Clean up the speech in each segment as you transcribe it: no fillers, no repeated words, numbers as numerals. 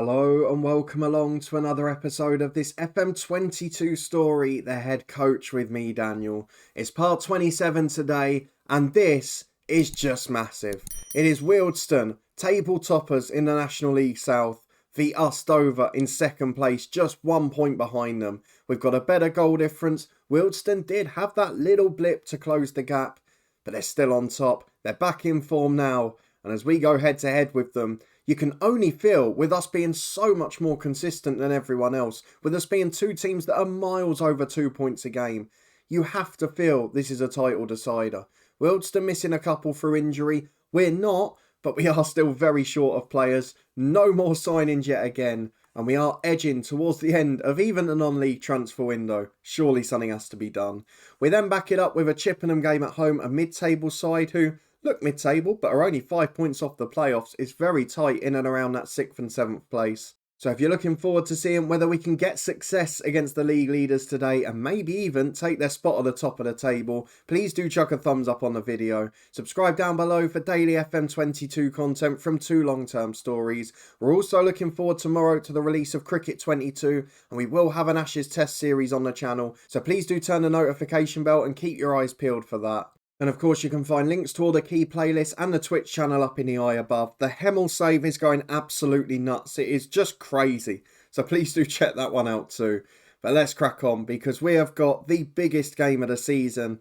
Hello and welcome along to another episode of this FM22 story, The Head Coach with me, Daniel. It's part 27 today, and this is just massive. It is Wealdstone, table toppers in the National League South, v us Dover in second place, just 1 point behind them. We've got a better goal difference. Wealdstone did have that little blip to close the gap, but they're still on top. They're back in form now, and as we go head to head with them, you can only feel, with us being so much more consistent than everyone else, with us being two teams that are miles over 2 points a game, you have to feel this is a title decider. Wealdstone missing a couple through injury. We're not, but we are still very short of players. No more signings yet again, and we are edging towards the end of even the non-league transfer window. Surely something has to be done. We then back it up with a Chippenham game at home, a mid-table side who look mid-table, but are only 5 points off the playoffs. It's very tight in and around that 6th and 7th place. So if you're looking forward to seeing whether we can get success against the league leaders today and maybe even take their spot at the top of the table, please do chuck a thumbs up on the video. Subscribe down below for daily FM22 content from 2 long-term stories. We're also looking forward tomorrow to the release of Cricket 22, and we will have an Ashes Test series on the channel. So please do turn the notification bell and keep your eyes peeled for that. And of course, you can find links to all the key playlists and the Twitch channel up in the eye above. The Hemel save is going absolutely nuts. It is just crazy. So please do check that one out too. But let's crack on, because we have got the biggest game of the season.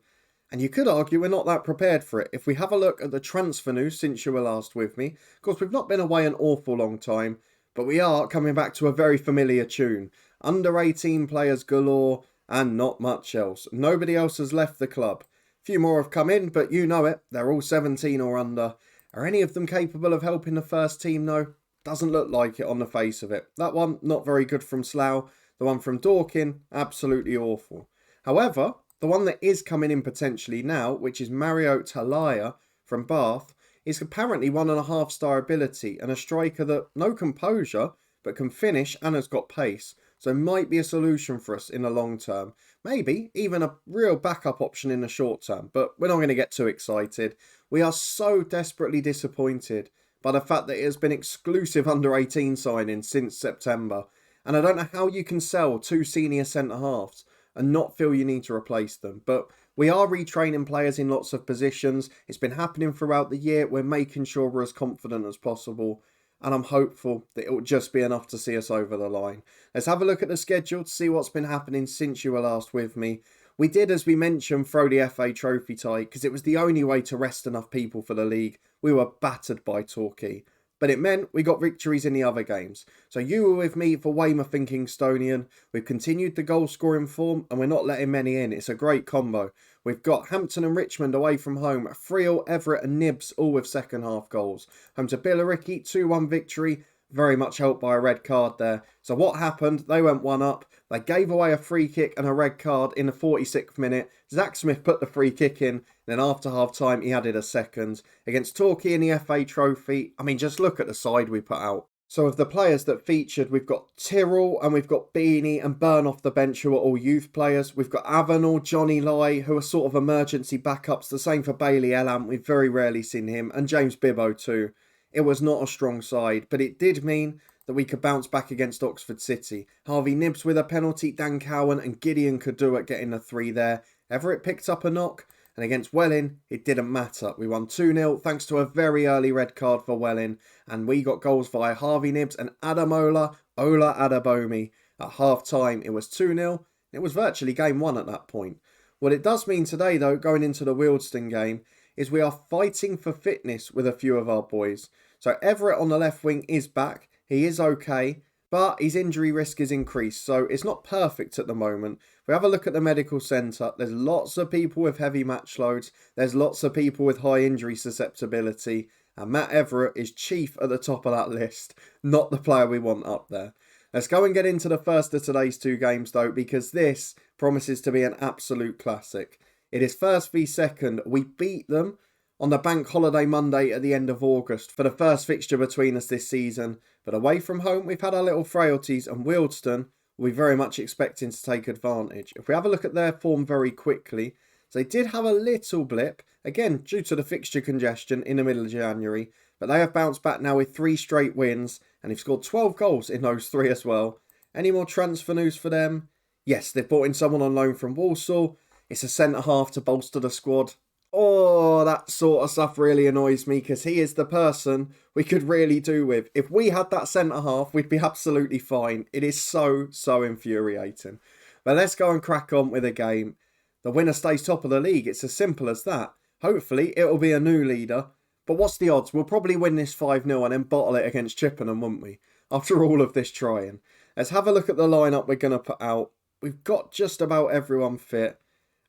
And you could argue we're not that prepared for it. If we have a look at the transfer news since you were last with me. Of course, we've not been away an awful long time, but we are coming back to a very familiar tune. Under 18 players galore and not much else. Nobody else has left the club. Few more have come in, but you know it, they're all 17 or under. Are any of them capable of helping the first team though? Doesn't look like it on the face of it. That one, not very good from Slough. The one from Dorking, absolutely awful. However, the one that is coming in potentially now, which is Mario Talaya from Bath, is apparently 1.5 star ability and a striker that, no composure, but can finish and has got pace. So might be a solution for us in the long term. Maybe even a real backup option in the short term, but we're not going to get too excited. We are so desperately disappointed by the fact that it has been exclusive under 18 signings since September. And I don't know how you can sell 2 senior centre-halves and not feel you need to replace them. But we are retraining players in lots of positions. It's been happening throughout the year. We're making sure we're as confident as possible. And I'm hopeful that it will just be enough to see us over the line. Let's have a look at the schedule to see what's been happening since you were last with me. We did, as we mentioned, throw the FA Trophy tie because it was the only way to rest enough people for the league. We were battered by Torquay, but it meant we got victories in the other games. So you were with me for Weymouth and Kingstonian. We've continued the goal scoring form and we're not letting many in. It's a great combo. We've got Hampton and Richmond away from home, Friel, Everett and Nibs all with second half goals. Home to Billericay, 2-1 victory, very much helped by a red card there. So what happened? They went 1 up. They gave away a free kick and a red card in the 46th minute. Zach Smith put the free kick in. Then after half time, he added a second. Against Torquay in the FA Trophy, I mean, just look at the side we put out. So of the players that featured, we've got Tyrrell and we've got Beanie and Burn off the bench, who are all youth players. We've got Avenel, Johnny Lai, who are sort of emergency backups. The same for Bailey Elam. We've very rarely seen him. And James Bibbo too. It was not a strong side, but it did mean that we could bounce back against Oxford City. Harvey Nibs with a penalty, Dan Cowan and Gideon could do it, getting the 3 there. Everett picked up a knock. And against Welling, it didn't matter. We won 2-0 thanks to a very early red card for Welling. And we got goals via Harvey Nibs and Ola Adabomi. At half time, it was 2-0. It was virtually game 1 at that point. What it does mean today, though, going into the Wealdstone game, is we are fighting for fitness with a few of our boys. So Everett on the left wing is back. He is okay, but his injury risk is increased, so it's not perfect at the moment. If we have a look at the medical centre, there's lots of people with heavy match loads. There's lots of people with high injury susceptibility. And Matt Everett is chief at the top of that list. Not the player we want up there. Let's go and get into the first of today's 2 games, though, because this promises to be an absolute classic. It is first v second. We beat them on the bank holiday Monday at the end of August for the first fixture between us this season. But away from home, we've had our little frailties, and Wealdstone will be very much expecting to take advantage. If we have a look at their form very quickly, so they did have a little blip, again, due to the fixture congestion in the middle of January, but they have bounced back now with 3 straight wins, and they've scored 12 goals in those 3 as well. Any more transfer news for them? Yes, they've brought in someone on loan from Wealdstone. It's a centre-half to bolster the squad. Oh, that sort of stuff really annoys me because he is the person we could really do with. If we had that centre-half, we'd be absolutely fine. It is so infuriating. But let's go and crack on with the game. The winner stays top of the league. It's as simple as that. Hopefully, it'll be a new leader. But what's the odds? We'll probably win this 5-0 and then bottle it against Chippenham, won't we? After all of this trying. Let's have a look at the lineup we're going to put out. We've got just about everyone fit.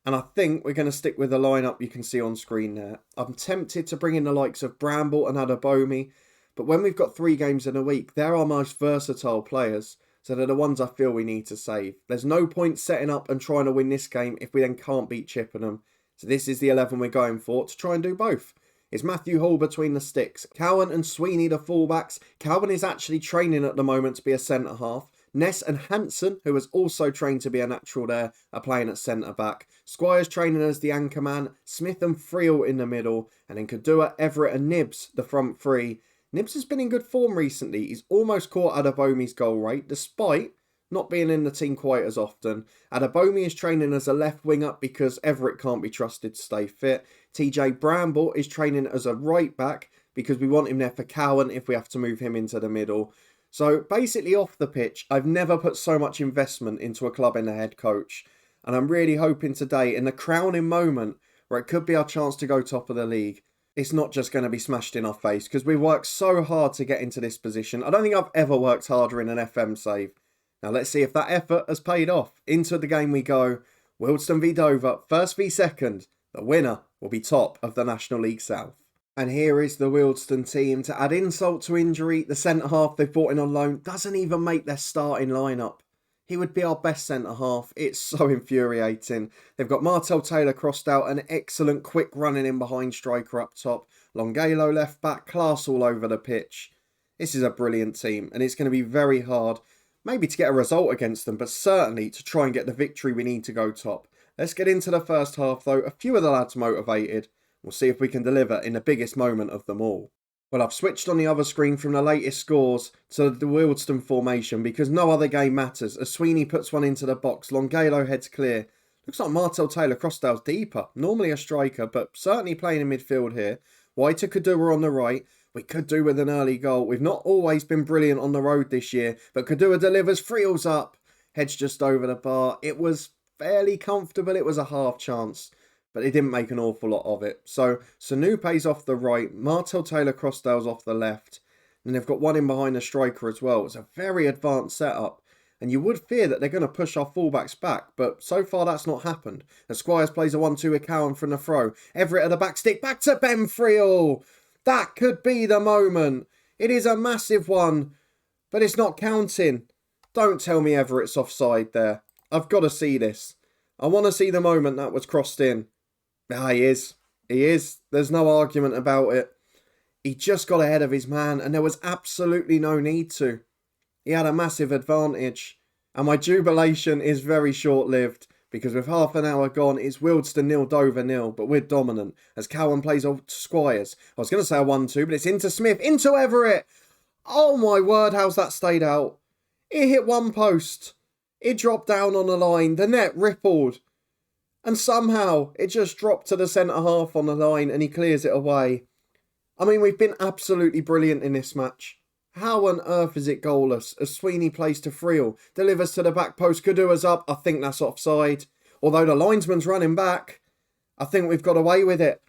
And I think we're going to stick with the lineup you can see on screen there. I'm tempted to bring in the likes of Bramble and Adebomi. But when we've got 3 games in a week, they're our most versatile players. So they're the ones I feel we need to save. There's no point setting up and trying to win this game if we then can't beat Chippenham. So this is the 11 we're going for to try and do both. It's Matthew Hall between the sticks. Cowan and Sweeney the fullbacks. Cowan is actually training at the moment to be a centre-half. Ness and Hansen, who has also trained to be a natural there, are playing at centre-back. Squires training as the anchor man. Smith and Friel in the middle. And then Kadua, Everett and Nibs, the front 3. Nibs has been in good form recently. He's almost caught Adebomi's goal rate, despite not being in the team quite as often. Adebomi is training as a left winger because Everett can't be trusted to stay fit. TJ Bramble is training as a right back because we want him there for Cowan if we have to move him into the middle. So basically off the pitch, I've never put so much investment into a club in the head coach. And I'm really hoping today, in the crowning moment where it could be our chance to go top of the league, it's not just going to be smashed in our face because we've worked so hard to get into this position. I don't think I've ever worked harder in an FM save. Now let's see if that effort has paid off. Into the game we go. Wealdstone v Dover, first v second. The winner will be top of the National League South. And here is the Wealdstone team. To add insult to injury, the centre-half they've brought in on loan doesn't even make their starting lineup. He would be our best centre-half. It's so infuriating. They've got Martel Taylor crossed out, an excellent quick running in behind striker up top. Longalo left back, class all over the pitch. This is a brilliant team, and it's going to be very hard, maybe to get a result against them, but certainly to try and get the victory we need to go top. Let's get into the first half though. A few of the lads motivated. We'll see if we can deliver in the biggest moment of them all. Well, I've switched on the other screen from the latest scores to the Wealdstone formation because no other game matters. As Sweeney puts one into the box, Longalo heads clear. Looks like Martel Taylor Crossdale's deeper. Normally a striker, but certainly playing in midfield here. White to Kadua on the right. We could do with an early goal. We've not always been brilliant on the road this year, but Kadua delivers, Friel's up. Heads just over the bar. It was fairly comfortable. It was a half chance, but they didn't make an awful lot of it. So Sanupe's off the right, Martel Taylor Crossdale's off the left, and they've got one in behind the striker as well. It's a very advanced setup, and you would fear that they're going to push our fullbacks back, but so far that's not happened. As Squires plays a 1-2 with Cowan from the throw. Everett at the back stick, back to Ben Friel. That could be the moment. It is a massive one, but it's not counting. Don't tell me Everett's offside there. I've got to see this. I want to see the moment that was crossed in. Ah, he is. He is. There's no argument about it. He just got ahead of his man and there was absolutely no need to. He had a massive advantage. And my jubilation is very short-lived because with half an hour gone, it's Wealdstone 0, Dover 0, but we're dominant as Cowan plays off to Squires. I was going to say a 1-2, but it's into Smith, into Everett. Oh my word, how's that stayed out? It hit one post. It dropped down on the line. The net rippled. And somehow it just dropped to the centre-half on the line and he clears it away. I mean, we've been absolutely brilliant in this match. How on earth is it goalless as Sweeney plays to Friel, delivers to the back post, Kadua's up, I think that's offside. Although the linesman's running back, I think we've got away with it.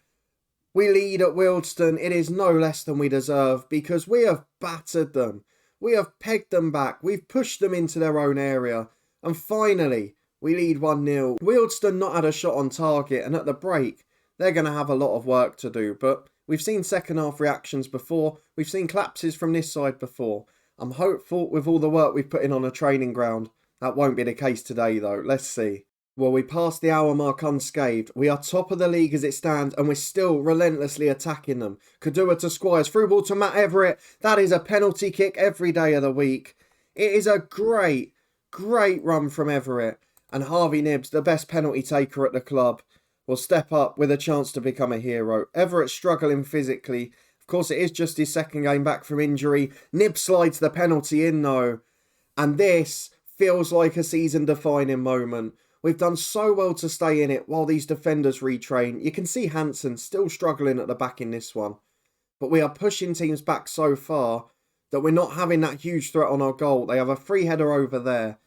We lead at Wealdstone, it is no less than we deserve because we have battered them. We have pegged them back, we've pushed them into their own area, and finally, we lead 1-0. Wealdstone not had a shot on target, and at the break, they're going to have a lot of work to do, but we've seen second half reactions before. We've seen collapses from this side before. I'm hopeful with all the work we've put in on a training ground. That won't be the case today though. Let's see. Well, we passed the hour mark unscathed. We are top of the league as it stands and we're still relentlessly attacking them. Kadua to Squires, through ball to Matt Everett. That is a penalty kick every day of the week. It is a great run from Everett. And Harvey Nibbs, the best penalty taker at the club, will step up with a chance to become a hero. Everett struggling physically. Of course, it is just his second game back from injury. Nib slides the penalty in though. And this feels like a season-defining moment. We've done so well to stay in it while these defenders retrain. You can see Hansen still struggling at the back in this one. But we are pushing teams back so far that we're not having that huge threat on our goal. They have a free header over there.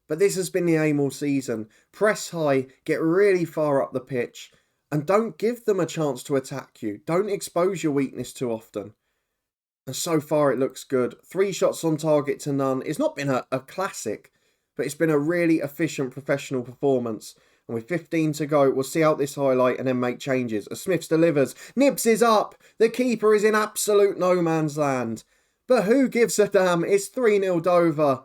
But this has been the aim all season. Press high, get really far up the pitch, and don't give them a chance to attack you. Don't expose your weakness too often. And so far it looks good. 3 shots on target to none. It's not been a classic, but it's been a really efficient professional performance. And with 15 to go, we'll see out this highlight and then make changes. As Smiths delivers, Nibs is up. The keeper is in absolute no man's land. But who gives a damn? It's 3-0 Dover.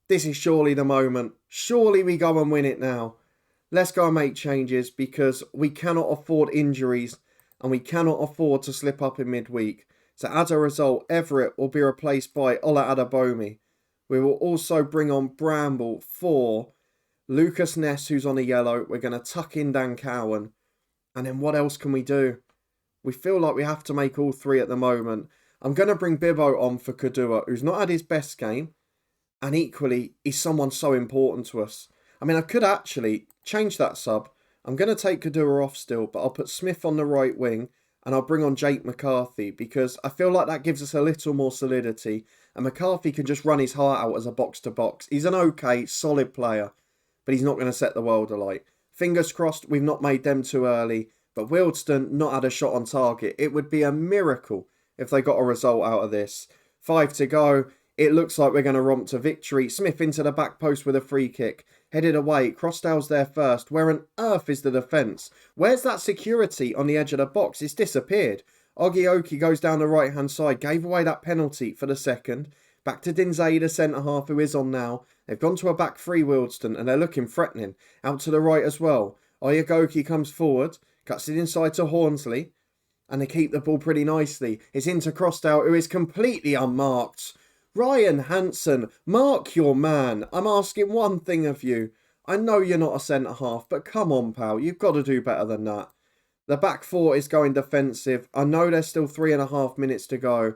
This is surely the moment. Surely we go and win it now. Let's go and make changes because we cannot afford injuries and we cannot afford to slip up in midweek. So as a result, Everett will be replaced by Ola Adabomi. We will also bring on Bramble for Lucas Ness, who's on a yellow. We're going to tuck in Dan Cowan. And then what else can we do? We feel like we have to make all 3 at the moment. I'm going to bring Bibbo on for Kadua, who's not had his best game. And equally, he's someone so important to us. I mean, I could actually change that sub. I'm going to take Kadua off still, but I'll put Smith on the right wing. And I'll bring on Jake McCarthy because I feel like that gives us a little more solidity. And McCarthy can just run his heart out as a box-to-box. He's an okay, solid player, but he's not going to set the world alight. Fingers crossed we've not made them too early. But Wealdstone not had a shot on target. It would be a miracle if they got a result out of this. 5 to go. It looks like we're going to romp to victory. Smith into the back post with a free kick. Headed away. Crossdale's there first. Where on earth is the defence? Where's that security on the edge of the box? It's disappeared. Ogioki goes down the right-hand side. Gave away that penalty for the second. Back to Dinzay, the centre-half, who is on now. They've gone to a back 3 Wealdstone, and they're looking threatening. Out to the right as well. Ogioki comes forward. Cuts it inside to Hornsley. And they keep the ball pretty nicely. It's into Crossdale, who is completely unmarked. Ryan Hansen, mark your man. I'm asking one thing of you. I know you're not a centre-half, but come on, pal. You've got to do better than that. The back 4 is going defensive. I know there's still 3.5 minutes to go,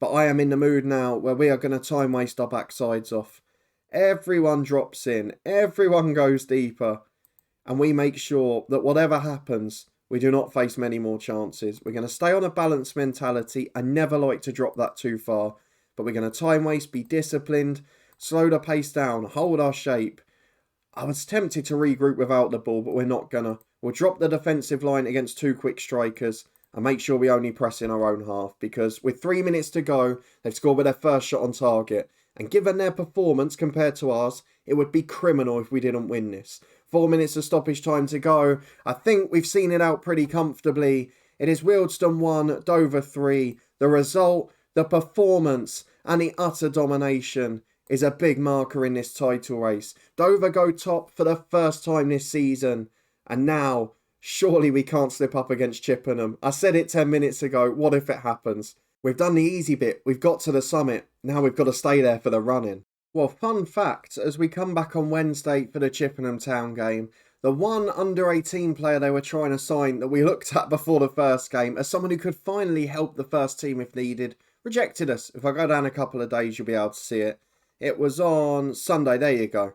but I am in the mood now where we are going to time waste our backsides off. Everyone drops in. Everyone goes deeper. And we make sure that whatever happens, we do not face many more chances. We're going to stay on a balanced mentality. I never like to drop that too far. But we're going to time waste, be disciplined, slow the pace down, hold our shape. I was tempted to regroup without the ball, but we're not going to. We'll drop the defensive line against 2 quick strikers and make sure we only press in our own half. Because with 3 minutes to go, they've scored with their first shot on target. And given their performance compared to ours, it would be criminal if we didn't win this. 4 minutes of stoppage time to go. I think we've seen it out pretty comfortably. It is Wealdstone 1, Dover 3. The result, the performance and the utter domination is a big marker in this title race. Dover go top for the first time this season. And now, surely we can't slip up against Chippenham. I said it 10 minutes ago. What if it happens? We've done the easy bit. We've got to the summit. Now we've got to stay there for the run-in. Well, fun fact, as we come back on Wednesday for the Chippenham Town game, the one under-18 player they were trying to sign that we looked at before the first game as someone who could finally help the first team if needed, rejected us. If I go down a couple of days, you'll be able to see it. It was on Sunday. There you go.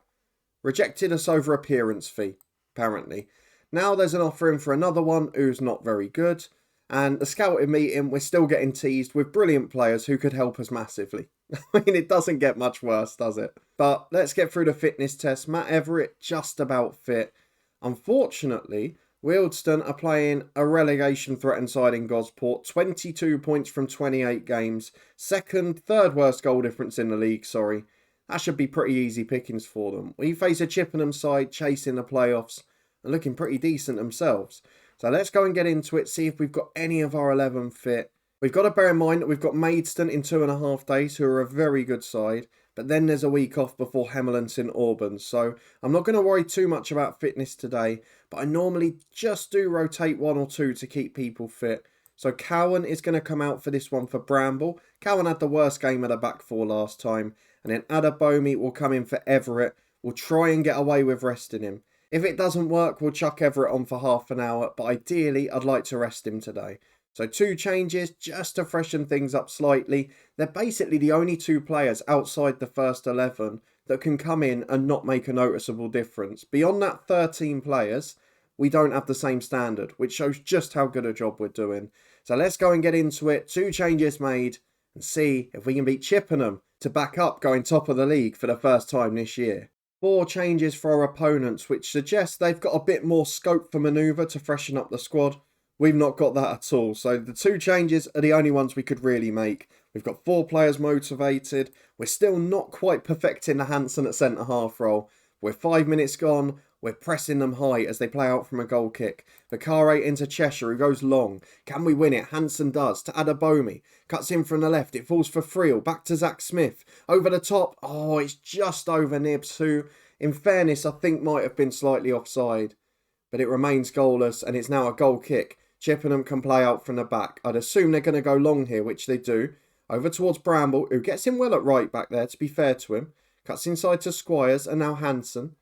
Rejected us over appearance fee, apparently. Now there's an offer in for another one who's not very good. And the scouting meeting, we're still getting teased with brilliant players who could help us massively. I mean, it doesn't get much worse, does it? But let's get through the fitness test. Matt Everett, just about fit. Unfortunately, Wealdstone are playing a relegation threatened side in Gosport. 22 points from 28 games. Third worst goal difference in the league, sorry. That should be pretty easy pickings for them. We face a Chippenham side chasing the playoffs and looking pretty decent themselves. So let's go and get into it, see if we've got any of our 11 fit. We've got to bear in mind that we've got Maidstone in 2.5 days, who are a very good side. But then there's a week off before Hemel and St Albans. So I'm not going to worry too much about fitness today. But I normally just do rotate 1 or 2 to keep people fit. So Cowan is going to come out for this one for Bramble. Cowan had the worst game of the back 4 last time. And then Adabomi will come in for Everett. We'll try and get away with resting him. If it doesn't work, we'll chuck Everett on for half an hour. But ideally, I'd like to rest him today. So 2 changes just to freshen things up slightly. They're basically the only 2 players outside the first 11 that can come in and not make a noticeable difference. Beyond that 13 players, we don't have the same standard, which shows just how good a job we're doing. So let's go and get into it. 2 changes made and see if we can beat Chippenham to back up going top of the league for the first time this year. 4 changes for our opponents, which suggests they've got a bit more scope for manoeuvre to freshen up the squad. We've not got that at all. So the 2 changes are the only ones we could really make. We've got 4 players motivated. We're still not quite perfecting the Hansen at centre-half role. We're 5 minutes gone. We're pressing them high as they play out from a goal kick. Bakare into Cheshire, who goes long. Can we win it? Hansen does. To Adabomi. Cuts in from the left. It falls for Friel. Back to Zach Smith. Over the top. Oh, it's just over Nibs, who, in fairness, I think might have been slightly offside. But it remains goalless, and it's now a goal kick. Chippenham can play out from the back. I'd assume they're going to go long here, which they do. Over towards Bramble, who gets in well at right back there, to be fair to him. Cuts inside to Squires, and now Hansen.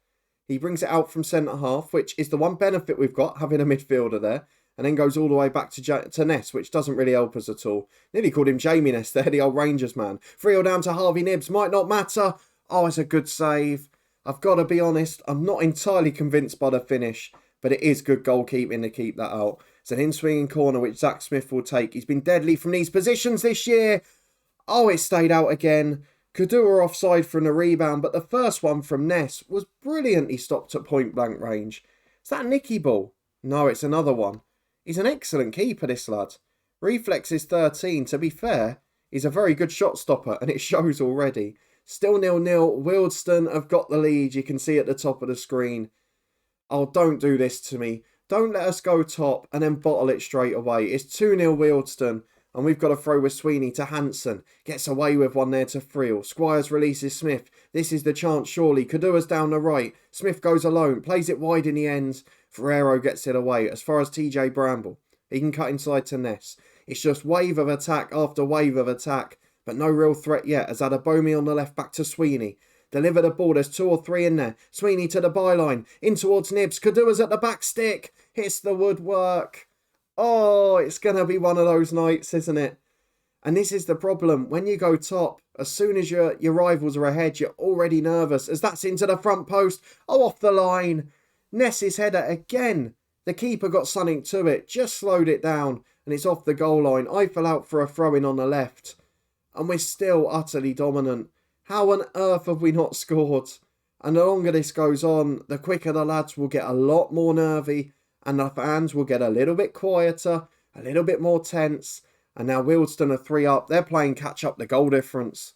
He brings it out from centre-half, which is the one benefit we've got, having a midfielder there. And then goes all the way back to Ness, which doesn't really help us at all. Nearly called him Jamie Ness there, the old Rangers man. 3-0 down to Harvey Nibs, might not matter. Oh, it's a good save. I've got to be honest, I'm not entirely convinced by the finish, but it is good goalkeeping to keep that out. It's an in-swinging corner which Zach Smith will take. He's been deadly from these positions this year. Oh, it stayed out again. Kadua offside from the rebound, but the first one from Ness was brilliantly stopped at point-blank range. Is that a nicky ball? No, it's another one. He's an excellent keeper, this lad. Reflex is 13. To be fair, he's a very good shot stopper, and it shows already. Still 0-0. Wealdstone have got the lead. You can see at the top of the screen. Oh, don't do this to me. Don't let us go top and then bottle it straight away. It's 2-0 Wealdstone. And we've got a throw with Sweeney to Hansen. Gets away with one there to Friel. Squires releases Smith. This is the chance, surely. Kadua's down the right. Smith goes alone. Plays it wide in the ends. Ferrero gets it away. As far as TJ Bramble. He can cut inside to Ness. It's just wave of attack after wave of attack. But no real threat yet. As Adabomi on the left back to Sweeney. Deliver the ball. There's 2 or 3 in there. Sweeney to the byline. In towards Nibs. Kadua's at the back stick. Hits the woodwork. Oh, it's going to be one of those nights, isn't it? And this is the problem. When you go top, as soon as your rivals are ahead, you're already nervous. As that's into the front post. Oh, off the line. Ness's header again. The keeper got something to it. Just slowed it down. And it's off the goal line. Eiffel out for a throw-in on the left. And we're still utterly dominant. How on earth have we not scored? And the longer this goes on, the quicker the lads will get a lot more nervy. And the fans will get a little bit quieter, a little bit more tense. And now Wealdstone are 3 up. They're playing catch up the goal difference.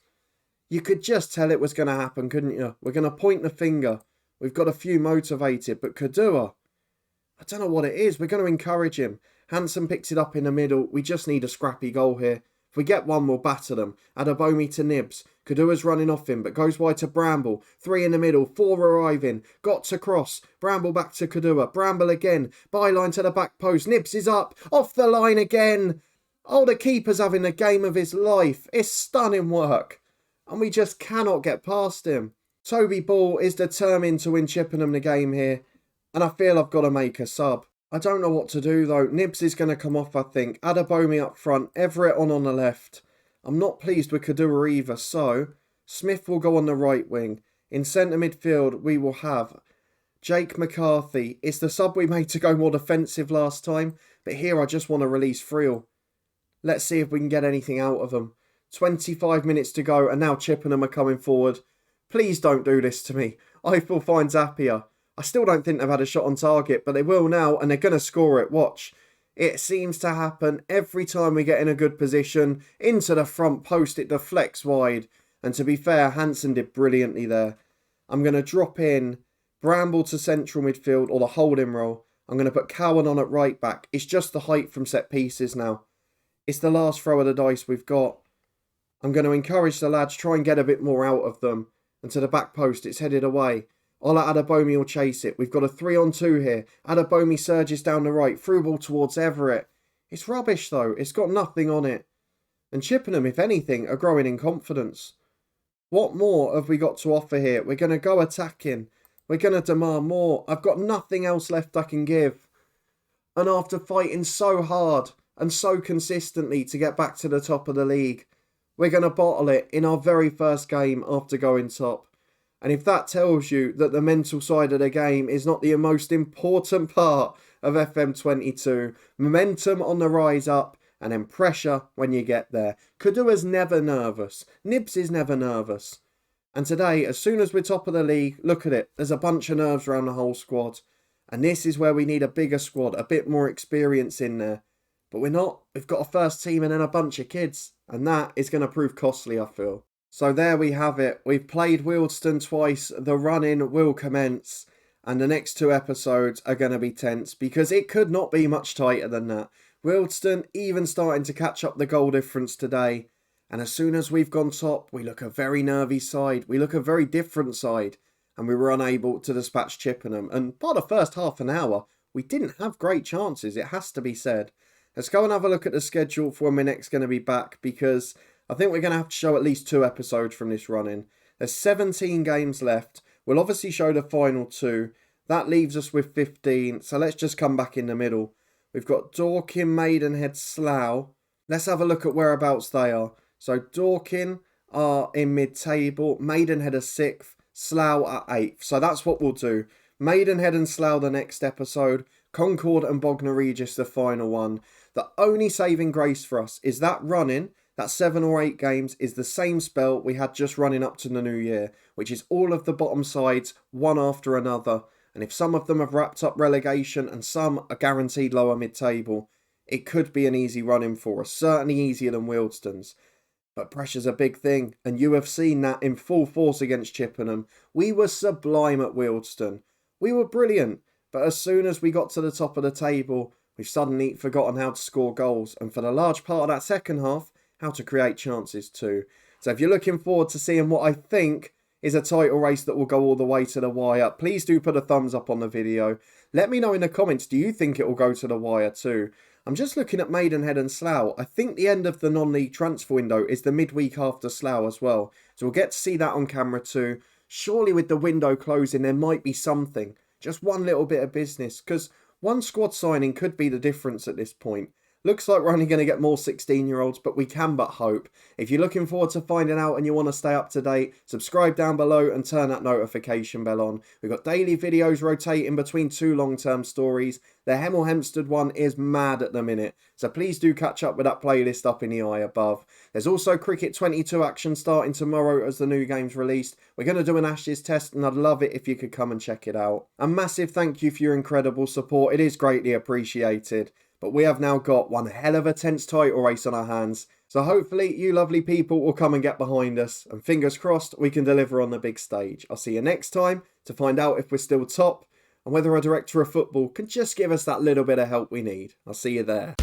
You could just tell it was going to happen, couldn't you? We're going to point the finger. We've got a few motivated. But Kadua, I don't know what it is. We're going to encourage him. Hansen picks it up in the middle. We just need a scrappy goal here. If we get one, we'll batter them. Adabomi to Nibs. Kadua's running off him, but goes wide to Bramble. 3 in the middle, 4 arriving. Got to cross. Bramble back to Kadua. Bramble again. Byline to the back post. Nibs is up. Off the line again. Oh, the keeper's having the game of his life. It's stunning work. And we just cannot get past him. Toby Ball is determined to win Chippenham the game here. And I feel I've got to make a sub. I don't know what to do though. Nibs is going to come off, I think. Adabomi up front. Everett on the left. I'm not pleased with Kadua either, so Smith will go on the right wing. In centre midfield, we will have Jake McCarthy. It's the sub we made to go more defensive last time, but here I just want to release Friel. Let's see if we can get anything out of them. 25 minutes to go, and now Chippenham are coming forward. Please don't do this to me. Eiffel finds Appiah. I still don't think they've had a shot on target, but they will now, and they're going to score it. Watch. It seems to happen every time we get in a good position. Into the front post, it deflects wide. And to be fair, Hansen did brilliantly there. I'm going to drop in Bramble to central midfield, or the holding role. I'm going to put Cowan on at right back. It's just the height from set pieces now. It's the last throw of the dice we've got. I'm going to encourage the lads, try and get a bit more out of them. And to the back post, it's headed away. Ola Adabomi will chase it. We've got a 3-on-2 here. Adabomi surges down the right. Through ball towards Everett. It's rubbish though. It's got nothing on it. And Chippenham, if anything, are growing in confidence. What more have we got to offer here? We're going to go attacking. We're going to demand more. I've got nothing else left I can give. And after fighting so hard and so consistently to get back to the top of the league. We're going to bottle it in our very first game after going top. And if that tells you that the mental side of the game is not the most important part of FM22, momentum on the rise up and then pressure when you get there. Kudua's never nervous. Nibs is never nervous. And today, as soon as we're top of the league, look at it. There's a bunch of nerves around the whole squad. And this is where we need a bigger squad, a bit more experience in there. But we're not. We've got a first team and then a bunch of kids. And that is going to prove costly, I feel. So there we have it. We've played Wealdstone twice. The run-in will commence. And the next 2 episodes are going to be tense. Because it could not be much tighter than that. Wealdstone even starting to catch up the goal difference today. And as soon as we've gone top, we look a very nervy side. We look a very different side. And we were unable to dispatch Chippenham. And by the first half an hour, we didn't have great chances. It has to be said. Let's go and have a look at the schedule for when we're next going to be back. Because I think we're going to have to show at least 2 episodes from this run-in. There's 17 games left. We'll obviously show the final 2. That leaves us with 15. So let's just come back in the middle. We've got Dorking, Maidenhead, Slough. Let's have a look at whereabouts they are. So Dorking are in mid-table, Maidenhead are 6th, Slough are 8th. So that's what we'll do. Maidenhead and Slough the next episode, Concord and Bognor Regis the final one. The only saving grace for us is that run-in, that 7 or 8 games, is the same spell we had just running up to the new year, which is all of the bottom sides, one after another. And if some of them have wrapped up relegation and some are guaranteed lower mid-table, it could be an easy run-in for us, certainly easier than Wealdstone's. But pressure's a big thing, and you have seen that in full force against Chippenham. We were sublime at Wealdstone. We were brilliant, but as soon as we got to the top of the table, we've suddenly forgotten how to score goals, and for the large part of that second half, how to create chances too. So if you're looking forward to seeing what I think is a title race that will go all the way to the wire, please do put a thumbs up on the video. Let me know in the comments, do you think it will go to the wire too? I'm just looking at Maidenhead and Slough. I think the end of the non-league transfer window is the midweek after Slough as well. So we'll get to see that on camera too. Surely with the window closing, there might be something. Just one little bit of business. Because one squad signing could be the difference at this point. Looks like we're only going to get more 16-year-olds, but we can but hope. If you're looking forward to finding out and you want to stay up to date, subscribe down below and turn that notification bell on. We've got daily videos rotating between 2 long-term stories. The Hemel Hempstead one is mad at the minute, so please do catch up with that playlist up in the eye above. There's also Cricket 22 action starting tomorrow as the new game's released. We're going to do an Ashes test and I'd love it if you could come and check it out. A massive thank you for your incredible support. It is greatly appreciated. But we have now got one hell of a tense title race on our hands. So hopefully you lovely people will come and get behind us. And fingers crossed we can deliver on the big stage. I'll see you next time to find out if we're still top and whether our director of football can just give us that little bit of help we need. I'll see you there.